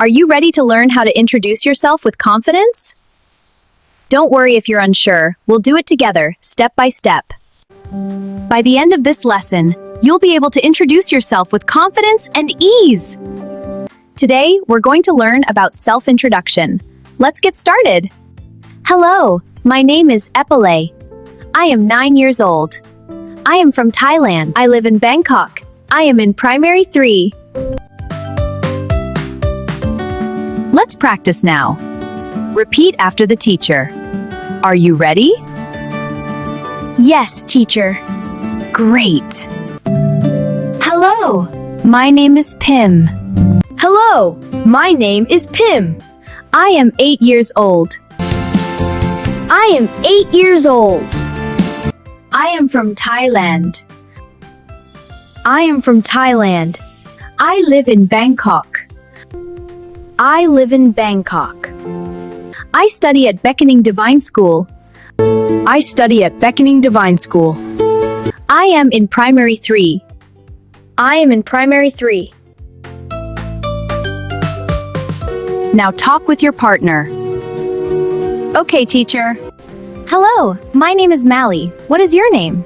Are you ready to learn how to introduce yourself with confidence? Don't worry if you're unsure, we'll do it together, step by step. By the end of this lesson, you'll be able to introduce yourself with confidence and ease. Today, we're going to learn about self-introduction. Let's get started. Hello, my name is Epile. I am 9 years old. I am from Thailand. I live in Bangkok. I am in primary 3. Let's practice now. Repeat after the teacher. Are you ready? Yes, teacher. Great. Hello, my name is Pim. Hello, my name is Pim. I am 8 years old. I am 8 years old. I am from Thailand. I am from Thailand. I live in Bangkok. I live in Bangkok. I study at Beckoning Divine School. I study at Beckoning Divine School. I am in primary 3. I am in primary 3. Now talk with your partner. Okay, teacher. Hello, my name is Mally. What is your name?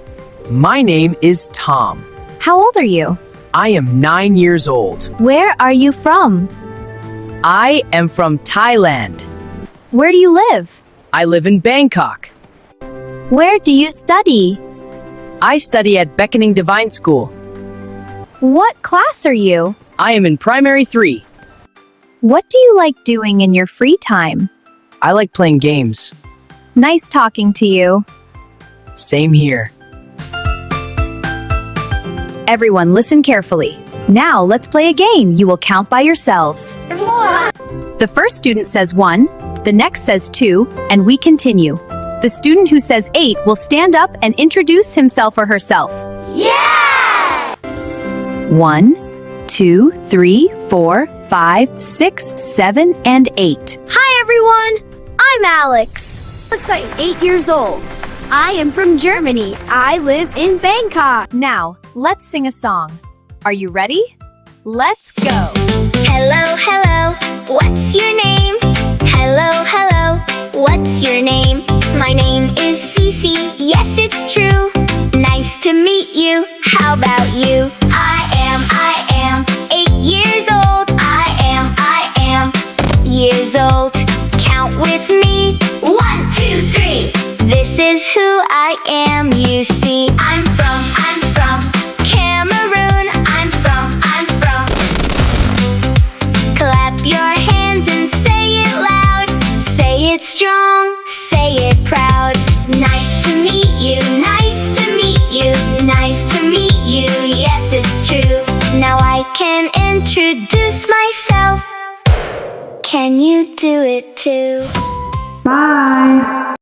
My name is Tom. How old are you? I am 9 years old. Where are you from? I am from Thailand. Where do you live? I live in Bangkok. Where do you study? I study at Beckoning Divine School. What class are you? I am in primary 3. What do you like doing in your free time? I like playing games. Nice talking to you. Same here. Everyone listen carefully. Now let's play a game. You will count by yourselves. The first student says 1, the next says 2, and we continue. The student who says 8 will stand up and introduce himself or herself. Yeah! 1, 2, 3, 4, 5, 6, 7, and 8. Hi everyone, I'm Alex. I'm 8 years old. I am from Germany. I live in Bangkok. Now, let's sing a song. Are you ready? Let's go! Hello, hello, what's your name? Hello, hello, what's your name? My name is Cece, yes it's true. Nice to meet you, how about you? I am 8 years old. I am years old. Count with me, 1, 2, 3. This is who I am, you see. I'm from Cameroon. I'm from. Clap your hands and say it loud. Say it strong, say it proud. Nice to meet you, nice to meet you, nice to meet you, yes it's true. Now I can introduce myself. Can you do it too? Bye.